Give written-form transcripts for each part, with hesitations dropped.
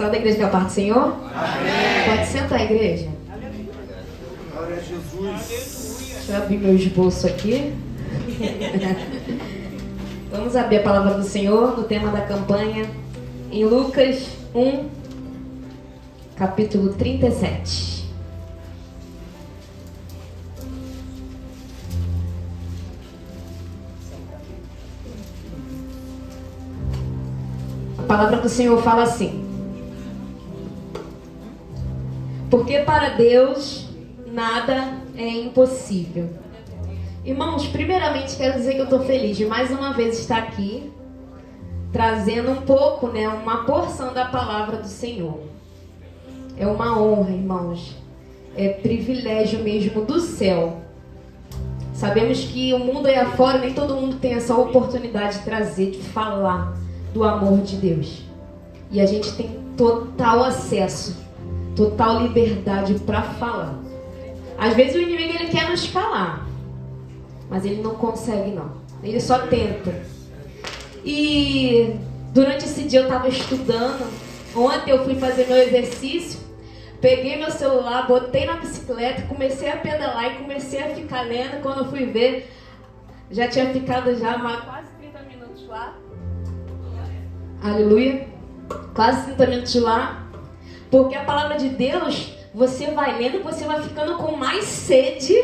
Só da igreja que é a parte do Senhor? Amém. Pode sentar, igreja. Glória a Jesus. Deixa eu abrir meu esboço aqui. Vamos abrir a palavra do Senhor no tema da campanha em Lucas 1, capítulo 37. A palavra do Senhor fala assim: porque para Deus nada é impossível. Irmãos, primeiramente quero dizer que eu estou feliz de mais uma vez estar aqui, trazendo um pouco, uma porção da palavra do Senhor. É uma honra, irmãos. É privilégio mesmo do céu. Sabemos que o mundo aí afora, nem todo mundo tem essa oportunidade de trazer, de falar do amor de Deus. E a gente tem total acesso, total liberdade para falar. Às vezes o inimigo ele quer nos calar, mas ele não consegue não. Ele só tenta. E durante esse dia eu estava estudando. Ontem eu fui fazer meu exercício, peguei meu celular, botei na bicicleta, comecei a pedalar e comecei a ficar lendo. Quando eu fui ver, já tinha ficado já quase 30 minutos lá. Aleluia. Quase 30 minutos lá. Porque a palavra de Deus, você vai lendo, você vai ficando com mais sede.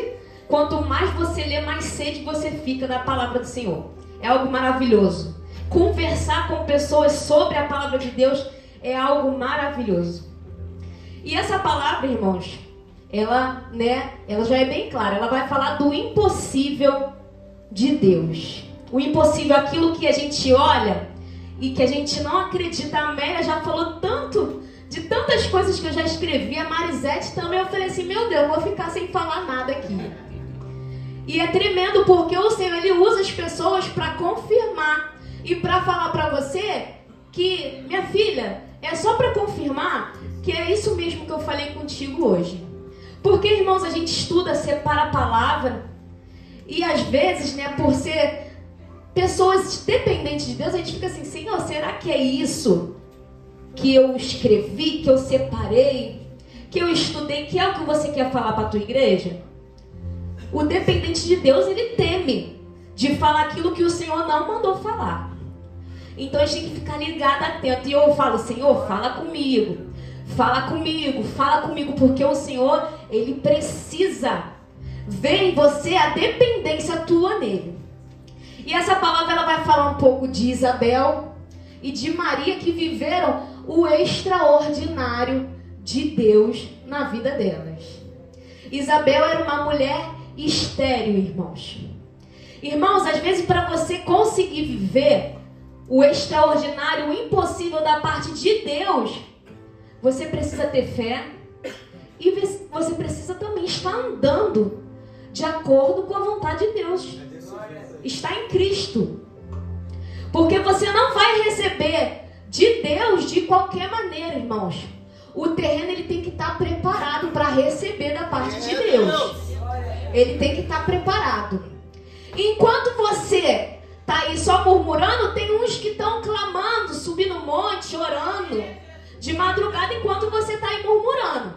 Quanto mais você lê, mais sede você fica da palavra do Senhor. É algo maravilhoso. Conversar com pessoas sobre a palavra de Deus é algo maravilhoso. E essa palavra, irmãos, ela já é bem clara. Ela vai falar do impossível de Deus. O impossível, aquilo que a gente olha e que a gente não acredita. A Amélia já falou tanto de tantas coisas que eu já escrevi. A Marisete também. Eu falei assim, meu Deus, eu vou ficar sem falar nada aqui. E é tremendo porque o Senhor, Ele usa as pessoas para confirmar e para falar para você que, minha filha, é só para confirmar que é isso mesmo que eu falei contigo hoje. Porque, irmãos, a gente estuda, separa a palavra e às vezes, por ser pessoas dependentes de Deus, a gente fica assim, Senhor, será que é isso que eu escrevi, que eu separei, que eu estudei, que é o que você quer falar para a tua igreja? O dependente de Deus, ele teme de falar aquilo que o Senhor não mandou falar. Então a gente tem que ficar ligado, atento. E eu falo, Senhor, fala comigo. Fala comigo, fala comigo. Porque o Senhor, Ele precisa ver em você a dependência tua nele. E essa palavra, ela vai falar um pouco de Isabel e de Maria, que viveram o extraordinário de Deus na vida delas. Isabel era uma mulher estéril, irmãos. Irmãos, às vezes para você conseguir viver o extraordinário, o impossível da parte de Deus, você precisa ter fé e você precisa também estar andando de acordo com a vontade de Deus. Está em Cristo. Porque você não vai receber de Deus de qualquer maneira, irmãos. O terreno ele tem que estar preparado para receber da parte de Deus. Ele tem que estar preparado. Enquanto você está aí só murmurando, tem uns que estão clamando, subindo um monte, orando de madrugada enquanto você está aí murmurando.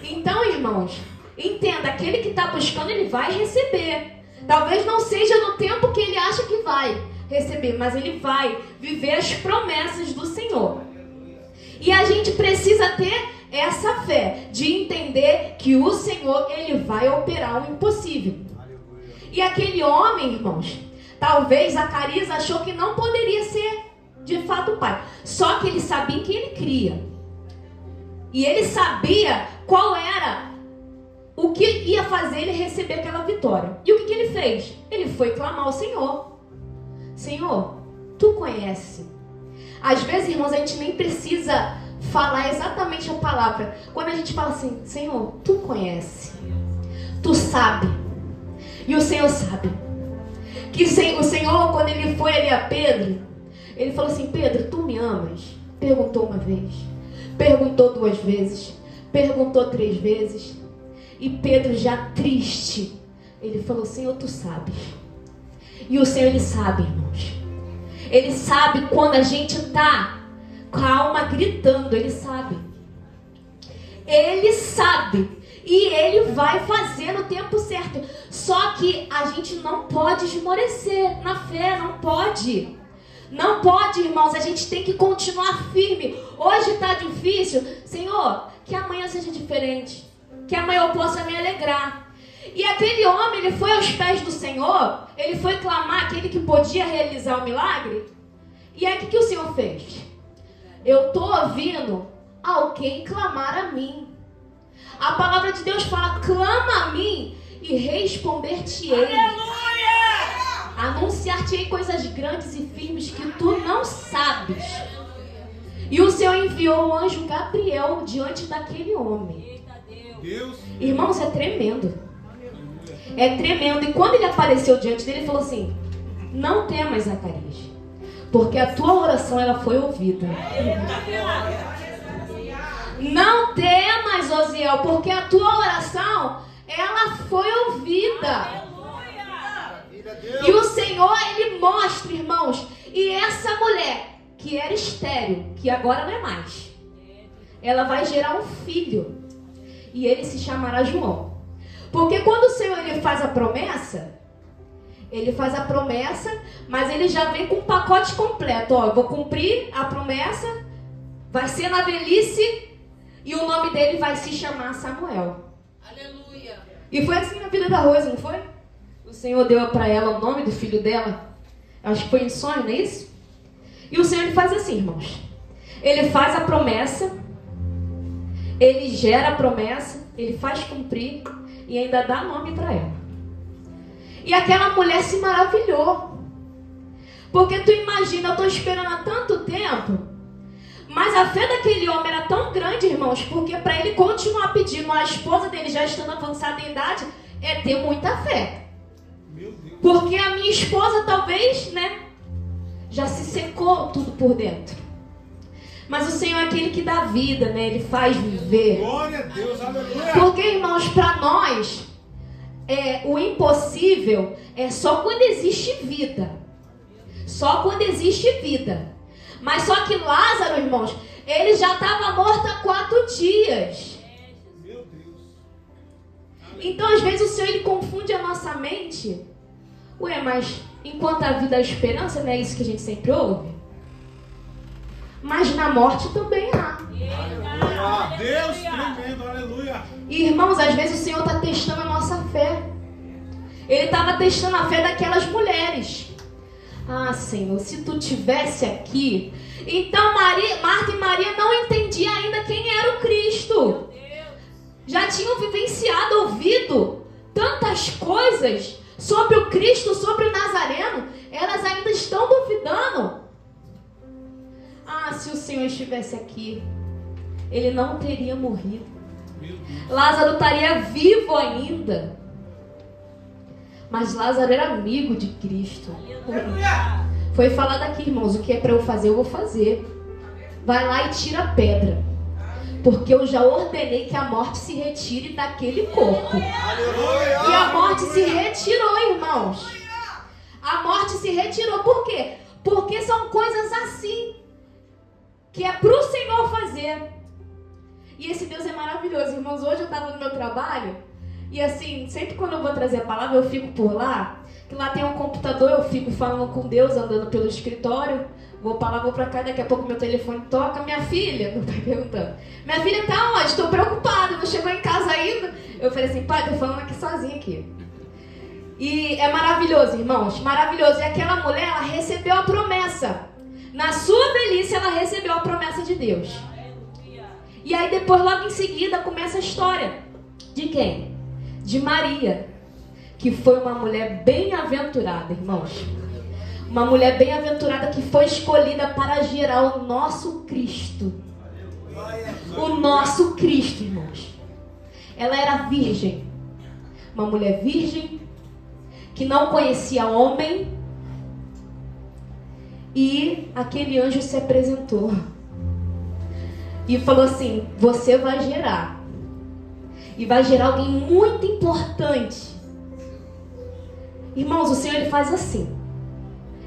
Então, irmãos, entenda, aquele que está buscando, ele vai receber. Talvez não seja no tempo que ele acha que vai receber, mas ele vai viver as promessas do Senhor. E a gente precisa ter essa fé de entender que o Senhor, Ele vai operar o impossível. E aquele homem, irmãos, talvez Zacarias achou que não poderia ser de fato o pai. Só que ele sabia que ele cria. E ele sabia qual era o que ia fazer ele receber aquela vitória. E o que ele fez? Ele foi clamar ao Senhor. Senhor, Tu conhece. Às vezes, irmãos, a gente nem precisa falar exatamente a palavra. Quando a gente fala assim, Senhor, Tu conhece. Tu sabe. E o Senhor sabe. Que o Senhor, quando Ele foi ali a Pedro, Ele falou assim, Pedro, Tu me amas? Perguntou uma vez. Perguntou 2 vezes. Perguntou 3 vezes. E Pedro, já triste, ele falou, Senhor, Tu sabes. E o Senhor, Ele sabe, irmãos. Ele sabe quando a gente está com a alma gritando. Ele sabe. Ele sabe. E ele vai fazer no tempo certo. Só que a gente não pode esmorecer na fé, não pode. Não pode, irmãos, a gente tem que continuar firme. Hoje está difícil. Senhor, que amanhã seja diferente. Que amanhã eu possa me alegrar. E aquele homem, ele foi aos pés do Senhor. Ele foi clamar, aquele que podia realizar o milagre. E aí o que o Senhor fez? Eu estou ouvindo alguém clamar a mim. A palavra de Deus fala, clama a mim e responder-te-ei. Aleluia! Anunciar-te-ei coisas grandes e firmes que tu não sabes. E o Senhor enviou o anjo Gabriel diante daquele homem. Deus. Irmãos, é tremendo. É tremendo. E quando ele apareceu diante dele, ele falou assim, não temas, Zacarias, porque a tua oração ela foi ouvida. Não temas, Osiel, porque a tua oração ela foi ouvida. E o Senhor, ele mostra, irmãos, e essa mulher que era estéril, que agora não é mais, ela vai gerar um filho e ele se chamará João. Porque quando o Senhor ele faz a promessa, mas ele já vem com um pacote completo. Ó, eu vou cumprir a promessa, vai ser na velhice e o nome dele vai se chamar Samuel. Aleluia! E foi assim na vida da Rosa, não foi? O Senhor deu para ela o nome do filho dela. Acho que foi em sonho, não é isso? E o Senhor ele faz assim, irmãos. Ele faz a promessa, ele gera a promessa, ele faz cumprir e ainda dá nome para ela. E aquela mulher se maravilhou. Porque tu imagina, eu estou esperando há tanto tempo, mas a fé daquele homem era tão grande, irmãos, porque para ele continuar pedindo a esposa dele já estando avançada em idade, é ter muita fé. Porque a minha esposa talvez, já se secou tudo por dentro. Mas o Senhor é aquele que dá vida, Ele faz viver. Glória a Deus, aleluia. Porque, irmãos, para nós, o impossível é só quando existe vida. Só quando existe vida. Mas só que Lázaro, irmãos, ele já estava morto há 4 dias. Meu Deus. Então, às vezes, o Senhor ele confunde a nossa mente. Ué, mas enquanto a vida há esperança, não é isso que a gente sempre ouve? Mas na morte também há. Aleluia. Deus tremendo, aleluia. E, irmãos, às vezes o Senhor está testando a nossa fé. Ele estava testando a fé daquelas mulheres. Ah, Senhor, se tu estivesse aqui. Então Marta e Maria não entendiam ainda quem era o Cristo. Já tinham vivenciado, ouvido tantas coisas sobre o Cristo, sobre o Nazareno. Elas ainda estão duvidando. Ah, se o Senhor estivesse aqui, ele não teria morrido. Lázaro estaria vivo ainda. Mas Lázaro era amigo de Cristo. Foi falado aqui, irmãos, o que é para eu fazer, eu vou fazer. Vai lá e tira a pedra. Porque eu já ordenei que a morte se retire daquele corpo. E a morte se retirou, irmãos. A morte se retirou. Por quê? Porque são coisas assim que é para o Senhor fazer. E esse Deus é maravilhoso, irmãos. Hoje eu estava no meu trabalho e assim, sempre quando eu vou trazer a palavra, eu fico por lá, que lá tem um computador, eu fico falando com Deus, andando pelo escritório, vou para lá, vou para cá, daqui a pouco meu telefone toca, minha filha, meu pai perguntando, minha filha tá onde? Estou preocupada, não chegou em casa ainda. Eu falei assim, pai, tô falando aqui sozinha aqui. E é maravilhoso, irmãos, maravilhoso. E aquela mulher, ela recebeu a promessa. Na sua velhice, ela recebeu a promessa de Deus. E aí depois, logo em seguida, começa a história. De quem? De Maria, que foi uma mulher bem-aventurada, irmãos. Uma mulher bem-aventurada que foi escolhida para gerar o nosso Cristo. O nosso Cristo, irmãos. Ela era virgem. Uma mulher virgem, que não conhecia homem. E aquele anjo se apresentou. E falou assim, você vai gerar. E vai gerar alguém muito importante. Irmãos, o Senhor ele faz assim.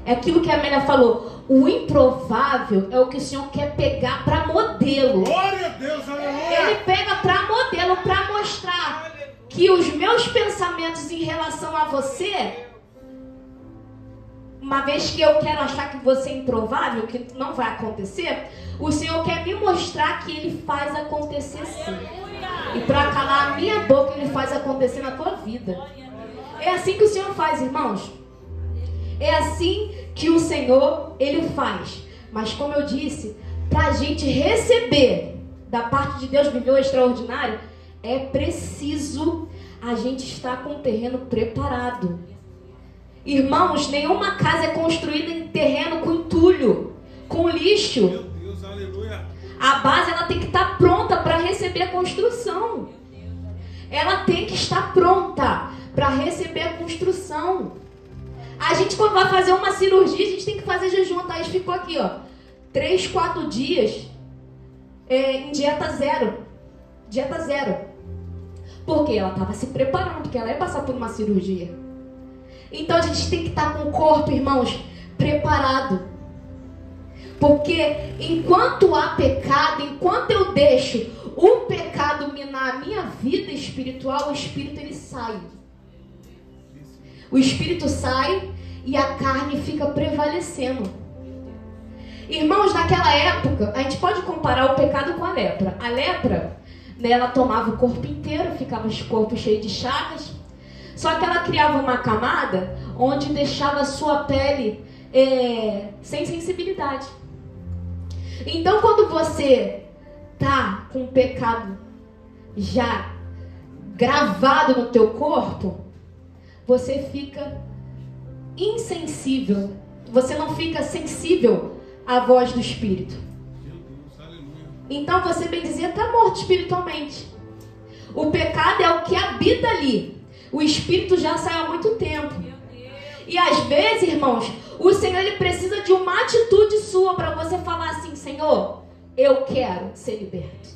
É aquilo que a Amélia falou. O improvável é o que o Senhor quer pegar para modelo. Glória a Deus, Ele aleluia. pega para modelo, para mostrar que os meus pensamentos em relação a você, uma vez que eu quero achar que você é improvável, que não vai acontecer, o Senhor quer me mostrar que Ele faz acontecer sim. E para calar a minha boca, Ele faz acontecer na tua vida. É assim que o Senhor faz, irmãos. É assim que o Senhor, Ele faz. Mas como eu disse, para a gente receber da parte de Deus, viver o extraordinário, é preciso a gente estar com o terreno preparado. Irmãos, nenhuma casa é construída em terreno com entulho, com lixo. Meu Deus, aleluia. A base ela tem que estar pronta para receber a construção. Ela tem que estar pronta para receber a construção. A gente, quando vai fazer uma cirurgia, a gente tem que fazer jejum. A Thaís ficou aqui, 3, 4 dias em dieta zero. Dieta zero. Porque ela estava se preparando, porque ela ia passar por uma cirurgia. Então a gente tem que estar com o corpo, irmãos, preparado. Porque enquanto há pecado, enquanto eu deixo o pecado minar a minha vida espiritual, o espírito ele sai. O espírito sai e a carne fica prevalecendo. Irmãos, naquela época, a gente pode comparar o pecado com a lepra. A lepra, né, ela tomava o corpo inteiro, ficava o corpo cheio de chagas. Só que ela criava uma camada onde deixava a sua pele sem sensibilidade. Então, quando você tá com o pecado já gravado no teu corpo, você fica insensível. Você não fica sensível à voz do Espírito. Meu Deus, aleluia. Então, você, bem dizer, está morto espiritualmente. O pecado é o que habita ali. O Espírito já saiu há muito tempo. E às vezes, irmãos, o Senhor ele precisa de uma atitude sua para você falar assim: Senhor, eu quero ser liberto.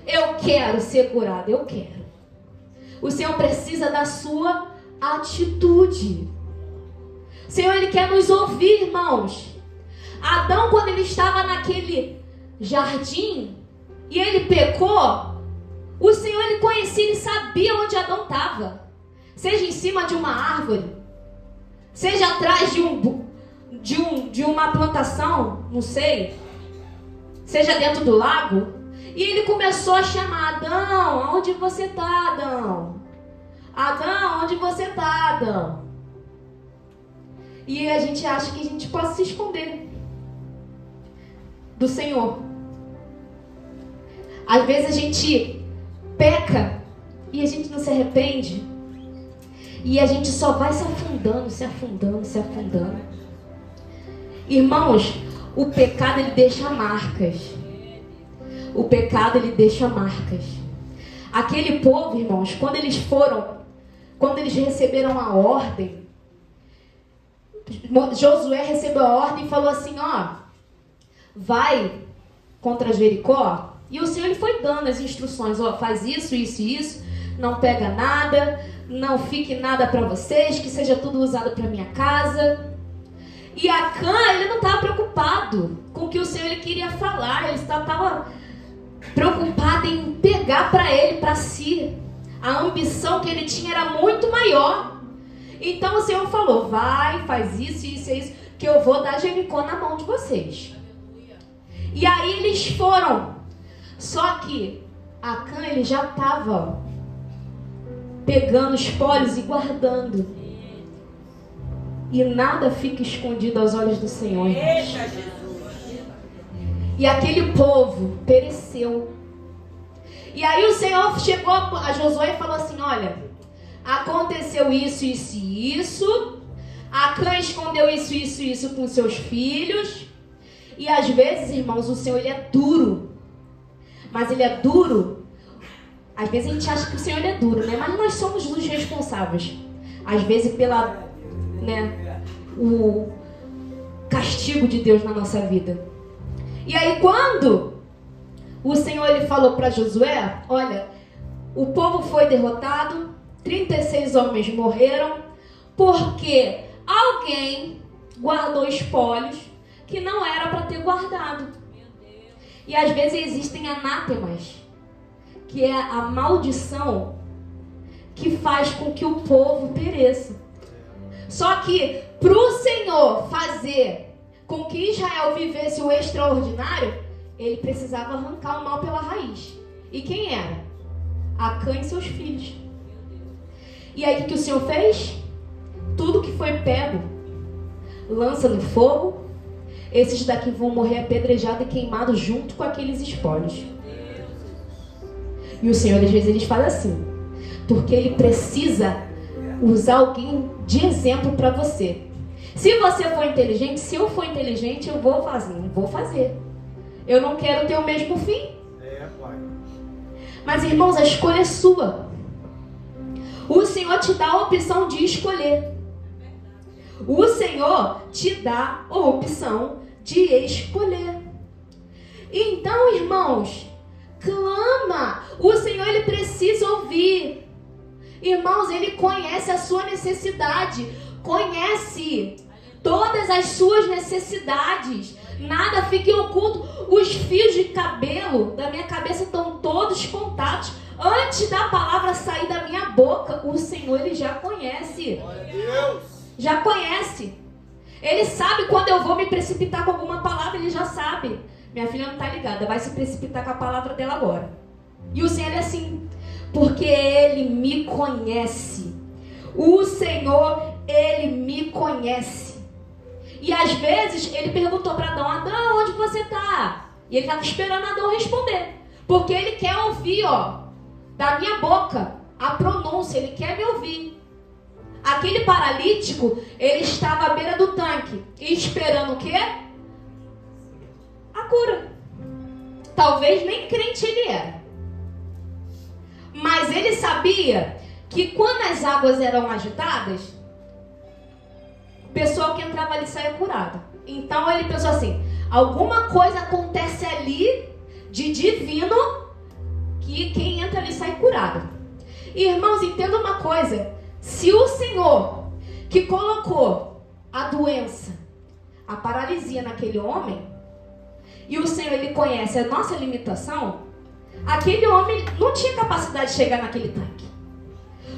Eu quero ser curado, eu quero. O Senhor precisa da sua atitude. O Senhor, Ele quer nos ouvir, irmãos. Adão, quando ele estava naquele jardim e ele pecou, o Senhor, Ele conhecia, Ele sabia onde Adão estava. Seja em cima de uma árvore, seja atrás de uma plantação, não sei, seja dentro do lago. E Ele começou a chamar: Adão, onde você está, Adão? Adão, onde você está, Adão? E a gente acha que a gente pode se esconder do Senhor. Às vezes a gente peca e a gente não se arrepende. E a gente só vai se afundando, se afundando, se afundando. Irmãos, o pecado ele deixa marcas. O pecado ele deixa marcas. Aquele povo, irmãos, quando eles receberam a ordem, Josué recebeu a ordem e falou assim: vai contra Jericó. E o Senhor ele foi dando as instruções: faz isso, isso e isso, não pega nada, não fique nada para vocês, que seja tudo usado para minha casa. E Acã, ele não estava preocupado com o que o Senhor ele queria falar, ele estava preocupado em pegar para ele, para si. A ambição que ele tinha era muito maior. Então o Senhor falou: vai, faz isso, isso e isso, que eu vou dar Jericó na mão de vocês. E aí eles foram. Só que Acã ele já estava pegando espólios e guardando. E nada fica escondido aos olhos do Senhor, irmãos. E aquele povo pereceu. E aí o Senhor chegou a Josué e falou assim: olha, aconteceu isso, isso e isso. Acã escondeu isso, isso e isso com seus filhos. E às vezes, irmãos, o Senhor ele é duro. Mas ele é duro. Às vezes a gente acha que o Senhor ele é duro, né? Mas nós somos os responsáveis. Às vezes o castigo de Deus na nossa vida. E aí quando o Senhor ele falou para Josué: olha, o povo foi derrotado, 36 homens morreram, porque alguém guardou espólios que não era para ter guardado. E às vezes existem anátemas, que é a maldição que faz com que o povo pereça. Só que para o Senhor fazer com que Israel vivesse o extraordinário, ele precisava arrancar o mal pela raiz. E quem era? Acã e seus filhos. E aí o que o Senhor fez? Tudo que foi pego, lança no fogo. Esses daqui vão morrer apedrejados e queimados junto com aqueles espólios. E o Senhor às vezes ele faz assim, porque ele precisa usar alguém de exemplo para você. Se você for inteligente, se eu for inteligente, eu vou fazer. Não vou fazer. Eu não quero ter o mesmo fim. Pai. Mas irmãos, a escolha é sua. O Senhor te dá a opção de escolher. O Senhor te dá a opção de escolher. Então, irmãos, clama. O Senhor, ele precisa ouvir. Irmãos, ele conhece a sua necessidade. Conhece todas as suas necessidades. Nada fique oculto. Os fios de cabelo da minha cabeça estão todos contados. Antes da palavra sair da minha boca, o Senhor, ele já conhece. Glória a Deus. Já conhece. Ele sabe quando eu vou me precipitar com alguma palavra, ele já sabe. Minha filha não está ligada, vai se precipitar com a palavra dela agora. E o Senhor é assim, porque ele me conhece. O Senhor, ele me conhece. E às vezes ele perguntou para Adão: Adão, onde você está? E ele estava esperando Adão responder, porque ele quer ouvir, da minha boca a pronúncia, ele quer me ouvir. Aquele paralítico, ele estava à beira do tanque, esperando o quê? A cura. Talvez nem crente ele era, mas ele sabia que quando as águas eram agitadas, o pessoal que entrava ali saia curado. Então ele pensou assim: alguma coisa acontece ali de divino, que quem entra ali sai curado. Irmãos, entenda uma coisa: se o Senhor que colocou a doença, a paralisia naquele homem, e o Senhor, ele conhece a nossa limitação, aquele homem não tinha capacidade de chegar naquele tanque.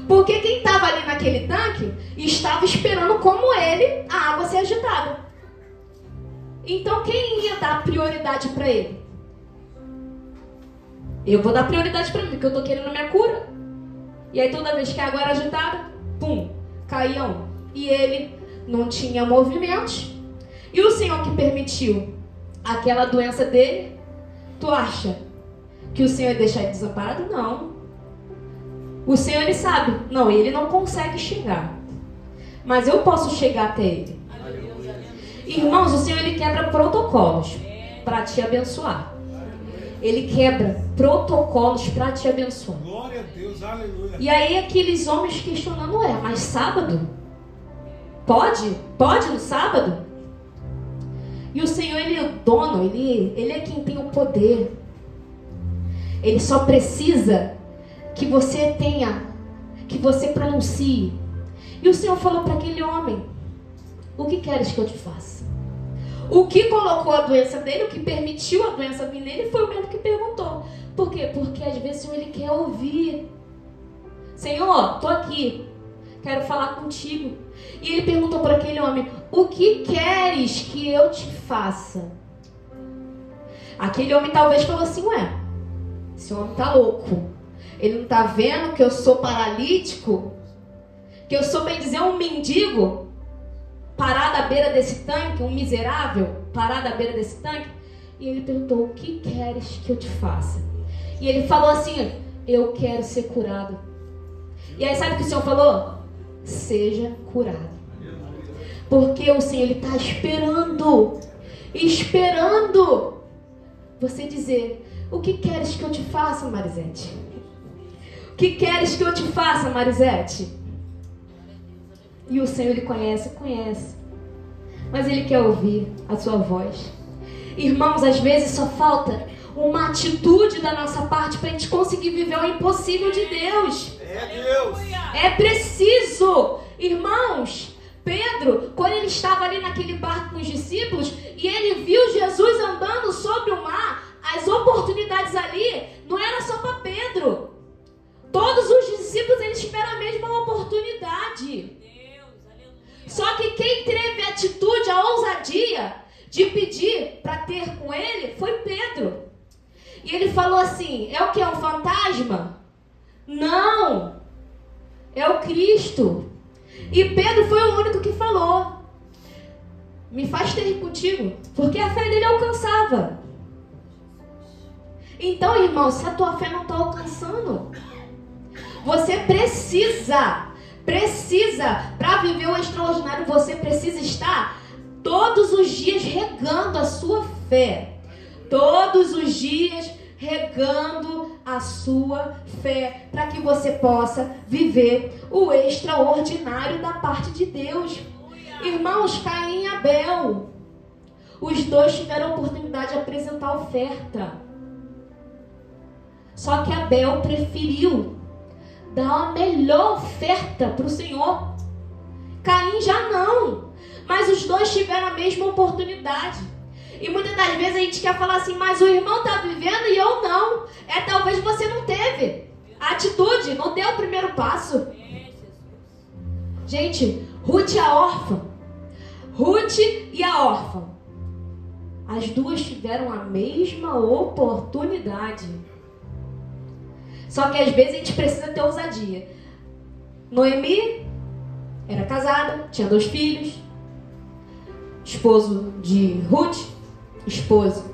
Porque quem estava ali naquele tanque estava esperando, como ele, a água ser agitada. Então quem ia dar prioridade para ele? Eu vou dar prioridade para mim, porque eu estou querendo a minha cura. E aí toda vez que a água era agitada, pum, caía um. E ele não tinha movimentos. E o Senhor que permitiu aquela doença dele, tu acha que o Senhor ia deixar ele desamparado? Não. O Senhor, ele sabe. Não, ele não consegue chegar. Mas eu posso chegar até ele. Irmãos, o Senhor, ele quebra protocolos para te abençoar. Ele quebra protocolos para te abençoar. Glória a Deus, aleluia. E aí aqueles homens questionando: mas sábado? Pode? Pode no sábado? E o Senhor, ele é o dono, ele é quem tem o poder. Ele só precisa que você tenha, que você pronuncie. E o Senhor falou para aquele homem: o que queres que eu te faça? O que colocou a doença dele, o que permitiu a doença vir nele, foi o mesmo que perguntou. Por quê? Porque às vezes o Senhor, ele quer ouvir. Senhor, estou aqui, quero falar contigo. E ele perguntou para aquele homem: o que queres que eu te faça? Aquele homem talvez falou assim: esse homem está louco. Ele não está vendo que eu sou paralítico? Que eu sou, bem dizer, um mendigo? Parado à beira desse tanque, um miserável, parado à beira desse tanque. E ele perguntou: o que queres que eu te faça? E ele falou assim: eu quero ser curado. E aí sabe o que o Senhor falou? Seja curado. Porque o Senhor, ele está esperando você dizer: o que queres que eu te faça, Marisete? O que queres que eu te faça, Marisete? E o Senhor, ele conhece. Mas ele quer ouvir a sua voz. Irmãos, às vezes só falta uma atitude da nossa parte para a gente conseguir viver o impossível de Deus. É Deus. É preciso, irmãos, Pedro, quando ele estava ali naquele barco com os discípulos e ele viu Jesus andando sobre o mar, as oportunidades ali não era só para Pedro. Todos os discípulos, eles tiveram a mesma oportunidade. Só que quem teve a atitude, a ousadia de pedir para ter com ele foi Pedro. E ele falou assim: é o que? É um fantasma? Não, é o Cristo. E Pedro foi o único que falou: me faz ter ir contigo, porque a fé dele alcançava. Então, irmão, se a tua fé não está alcançando, você precisa, para viver o extraordinário, você precisa estar todos os dias regando a sua fé. Todos os dias regando a sua fé, para que você possa viver o extraordinário da parte de Deus. Irmãos, Caim e Abel, os dois tiveram a oportunidade de apresentar oferta. Só que Abel preferiu dar a melhor oferta para o Senhor. Caim já não. Mas os dois tiveram a mesma oportunidade. E muitas das vezes a gente quer falar assim: mas o irmão está vivendo e eu não. Talvez você não teve a atitude, não deu o primeiro passo. Gente, Ruth e a órfã. Ruth e a órfã. As duas tiveram a mesma oportunidade. Só que às vezes a gente precisa ter ousadia. Noemi era casada, tinha 2 filhos. Esposo de Ruth, esposo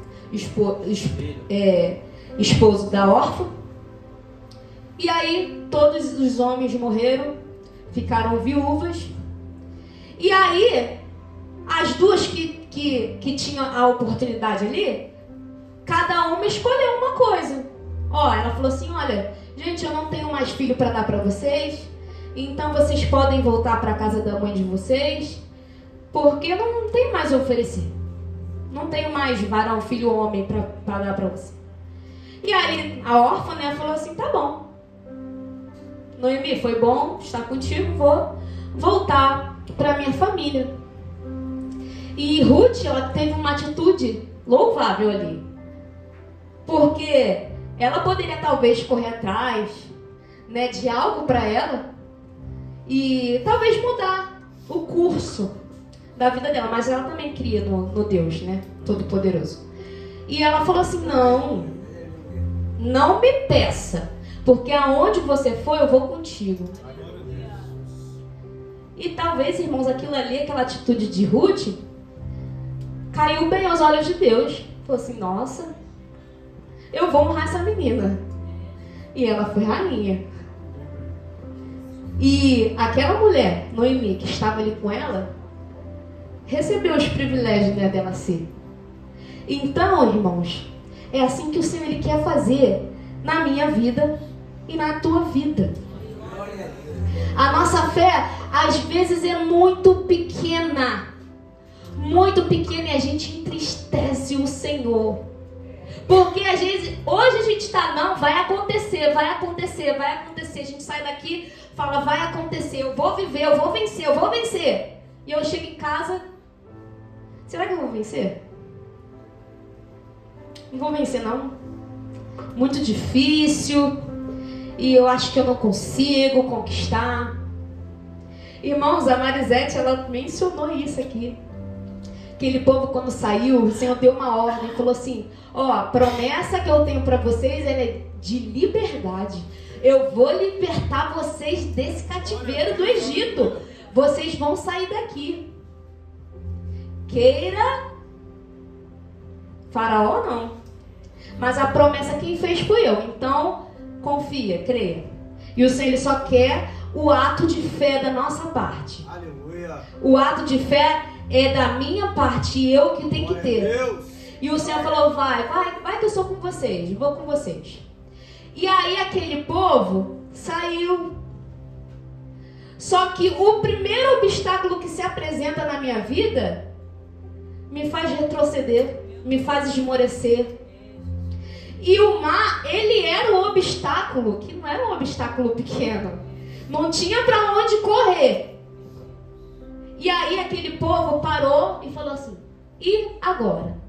da órfã. E aí todos os homens morreram, ficaram viúvas. E aí as duas que tinham a oportunidade ali, cada uma escolheu uma coisa. Ela falou assim: olha, gente, eu não tenho mais filho para dar para vocês, então vocês podem voltar para a casa da mãe de vocês, porque eu não tenho mais a oferecer. Não tenho mais varão, filho, homem para dar para você. E aí a órfã, né, falou assim: tá bom, Noemi, foi bom estar contigo, vou voltar para minha família. E Ruth, ela teve uma atitude louvável ali, porque ela poderia talvez correr atrás, né, de algo para ela e talvez mudar o curso da vida dela, mas ela também cria no Deus, né, Todo-Poderoso. E ela falou assim: não me peça, porque aonde você for eu vou contigo. E talvez, irmãos, aquilo ali, aquela atitude de Ruth, caiu bem aos olhos de Deus. Falou assim: nossa, eu vou honrar essa menina. E ela foi rainha. E aquela mulher, Noemi, que estava ali com ela, recebeu os privilégios, né, dela ser. Então, irmãos, é assim que o Senhor ele quer fazer na minha vida e na tua vida. A nossa fé, às vezes, é muito pequena. Muito pequena, e a gente entristece o Senhor. Porque às vezes, hoje a gente está, não, vai acontecer, vai acontecer, vai acontecer. A gente sai daqui, fala, vai acontecer, eu vou viver, eu vou vencer, eu vou vencer. E eu chego em casa, será que eu vou vencer? Não vou vencer, não. Muito difícil, e eu acho que eu não consigo conquistar. Irmãos, a Marisete, ela mencionou isso aqui. Aquele povo, quando saiu, o Senhor deu uma ordem e falou assim: a promessa que eu tenho para vocês é de liberdade. Eu vou libertar vocês desse cativeiro do Egito. Vocês vão sair daqui. Queira Faraó, não. Mas a promessa quem fez fui eu. Então, confia, creia. E o Senhor ele só quer o ato de fé da nossa parte. Aleluia. O ato de fé é da minha parte, e eu que tenho que ter. Deus. E o Senhor falou: vai que eu sou com vocês, vou com vocês. E aí aquele povo saiu. Só que o primeiro obstáculo que se apresenta na minha vida me faz retroceder, me faz esmorecer. E o mar, ele era um obstáculo, que não era um obstáculo pequeno. Não tinha para onde correr. E aí aquele povo parou e falou assim: e agora?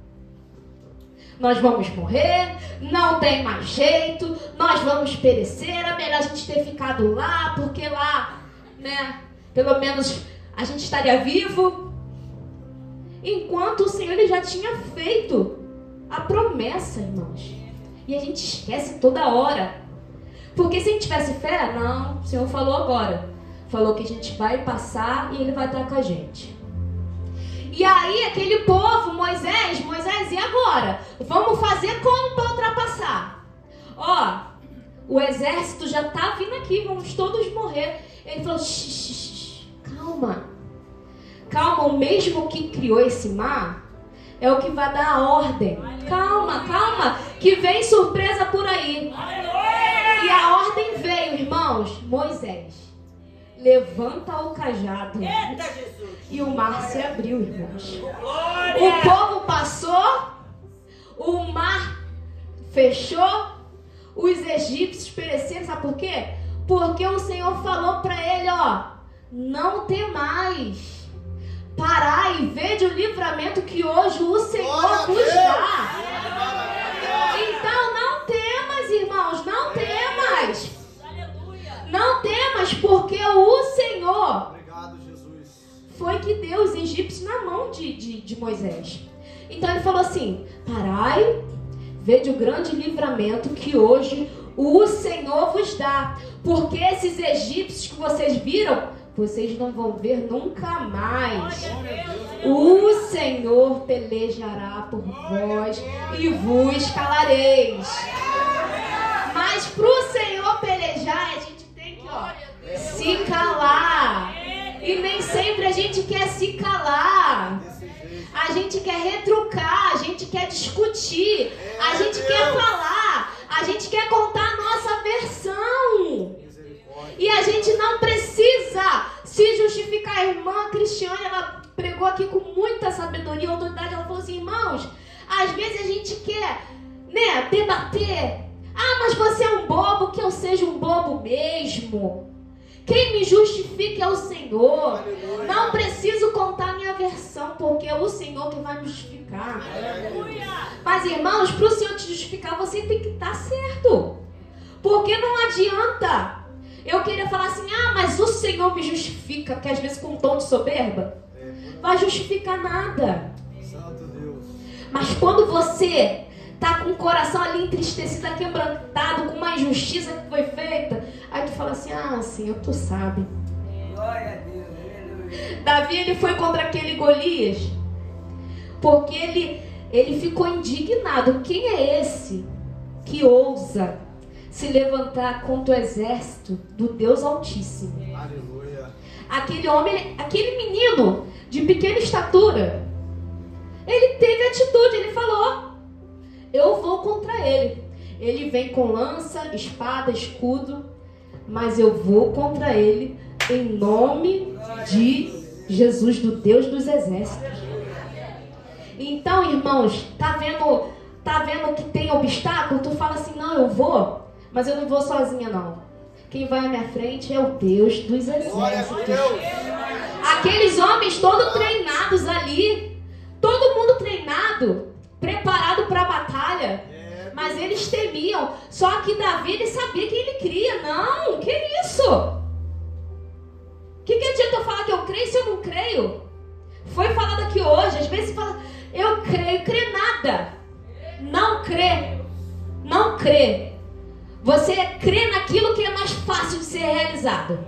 Nós vamos morrer, não tem mais jeito, nós vamos perecer, é melhor a gente ter ficado lá, porque lá, né, pelo menos a gente estaria vivo. Enquanto o Senhor ele já tinha feito a promessa, irmãos. E a gente esquece toda hora. Porque se a gente tivesse fé, não, o Senhor falou agora. Falou que a gente vai passar e Ele vai estar com a gente. E aí aquele povo, Moisés, e agora? Vamos fazer como para ultrapassar? Ó, o exército já está vindo aqui, vamos todos morrer. Ele falou, calma. Calma, o mesmo que criou esse mar é o que vai dar a ordem. Calma, que vem surpresa por aí. E a ordem veio, irmãos. Moisés, levanta o cajado. E o mar se abriu, irmãos. O povo passou, o mar fechou, os egípcios pereceram. Sabe por quê? Porque o Senhor falou para ele, ó, não temais. Parai e vede o livramento que hoje o Senhor vos dá. Então não temas, irmãos, não temas. Não temas, porque o Senhor foi que deu os egípcios na mão de Moisés. Então ele falou assim: parai, vede o grande livramento que hoje o Senhor vos dá. Porque esses egípcios que vocês viram, vocês não vão ver nunca mais. O Senhor pelejará por vós e vos calareis. Mas para o Senhor pelejar, a gente tem que se calar. E nem sempre a gente quer se calar. A gente quer retrucar, a gente quer discutir, a gente quer falar, a gente quer contar a nossa versão. E a gente não precisa se justificar. A irmã Cristiane, ela pregou aqui com muita sabedoria e autoridade. Ela falou assim: irmãos, às vezes a gente quer, né, debater. Ah, mas você é um bobo, que eu seja um bobo mesmo. Quem me justifica é o Senhor. Aleluia. Não preciso contar a minha versão, porque é o Senhor que vai me justificar. Aleluia. Mas, irmãos, para o Senhor te justificar, você tem que estar certo. Porque não adianta eu queria falar assim: ah, mas o Senhor me justifica, porque às vezes com um tom de soberba, vai justificar nada. Santo Deus. Mas quando você tá com o coração ali entristecido, quebrantado, com uma injustiça que foi feita, aí tu fala assim: ah, Senhor, tu sabe. Glória a Deus, aleluia. Davi, ele foi contra aquele Golias, porque ele ficou indignado. Quem é esse que ousa se levantar contra o exército do Deus Altíssimo? Aleluia. Aquele homem, aquele menino de pequena estatura, ele teve atitude, ele falou: eu vou contra ele. Ele vem com lança, espada, escudo, mas eu vou contra ele em nome de Jesus, do Deus dos exércitos. Então, irmãos, tá vendo que tem obstáculo? Tu fala assim: não, eu vou, mas eu não vou sozinha, não. Quem vai à minha frente é o Deus dos exércitos. Aqueles homens todos treinados ali, todo mundo treinado, preparado para a batalha, mas eles temiam. Só que Davi, ele sabia quem ele cria. Não, que isso? Que adianta eu falar que eu creio se eu não creio? Foi falado aqui hoje, às vezes fala: eu creio, crê nada. Não crê. Não crê. Você crê naquilo que é mais fácil de ser realizado.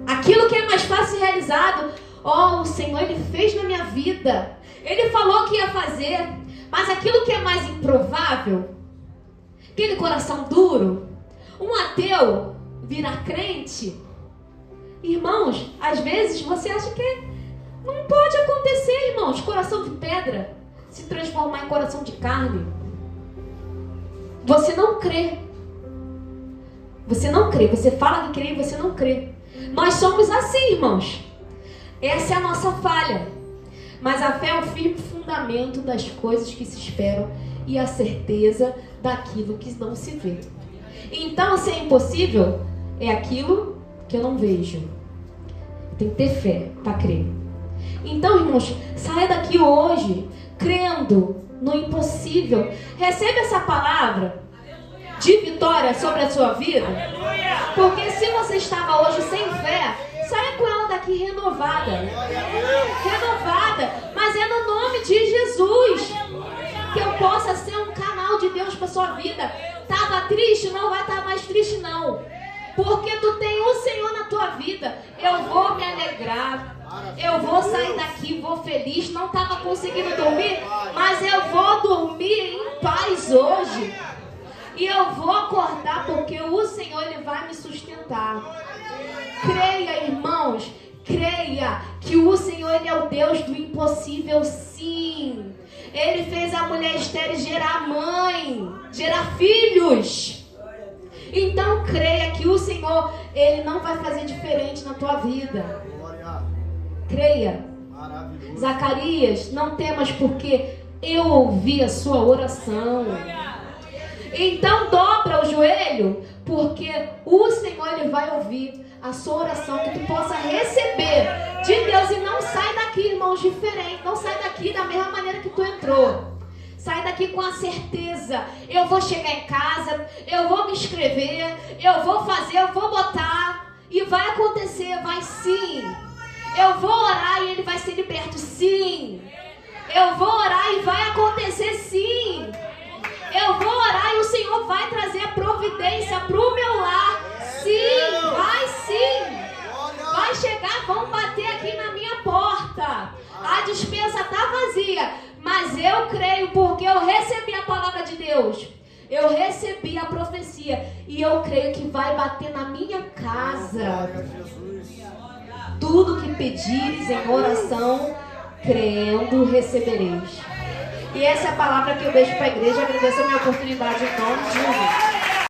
Aquilo que é mais fácil de ser realizado. Oh, o Senhor, Ele fez na minha vida. Ele falou que ia fazer. Mas aquilo que é mais improvável, aquele coração duro, um ateu virar crente, irmãos, às vezes você acha que não pode acontecer, irmãos. Coração de pedra se transformar em coração de carne. Você não crê. Você não crê. Você fala que crê e você não crê. Nós somos assim, irmãos. Essa é a nossa falha. Mas a fé é o firme fundamento das coisas que se esperam e a certeza daquilo que não se vê. Então, se é impossível, é aquilo que eu não vejo. Tem que ter fé para crer. Então, irmãos, saia daqui hoje crendo no impossível. Recebe essa palavra de vitória sobre a sua vida. Porque se você estava hoje sem fé, saia com ela daqui renovada. Renovada. Mas é no nome de Jesus que eu possa ser um canal de Deus para sua vida. Estava triste? Não vai estar mais triste não. Porque tu tem o Senhor na tua vida. Eu vou me alegrar. Eu vou sair daqui, vou feliz. Não estava conseguindo dormir, mas eu vou dormir em paz hoje. E eu vou acordar porque o Senhor, Ele vai me sustentar. Creia, irmãos. Creia que o Senhor, Ele é o Deus do impossível, sim. Ele fez a mulher estéril gerar mãe, gerar filhos. Então creia que o Senhor, Ele não vai fazer diferente na tua vida. Creia. Zacarias, não temas porque eu ouvi a sua oração. Então dobra o joelho, porque o Senhor, Ele vai ouvir a sua oração, que tu possa receber de Deus. E não sai daqui, irmãos, diferente. Não sai daqui da mesma maneira que tu entrou. Sai daqui com a certeza. Eu vou chegar em casa, eu vou me inscrever, eu vou fazer, eu vou botar. E vai acontecer, vai sim. Eu vou orar e ele vai ser liberto, sim. Eu vou orar e vai acontecer, sim. Eu vou orar e o Senhor vai trazer a providência para o meu lar. Sim, vai sim. Vai chegar, vão bater aqui na minha porta. A despensa está vazia, mas eu creio porque eu recebi a palavra de Deus. Eu recebi a profecia e eu creio que vai bater na minha casa. Tudo que pedires em oração, crendo, recebereis. E essa é a palavra que eu deixo para a igreja. Agradeço a minha oportunidade em nome de Jesus.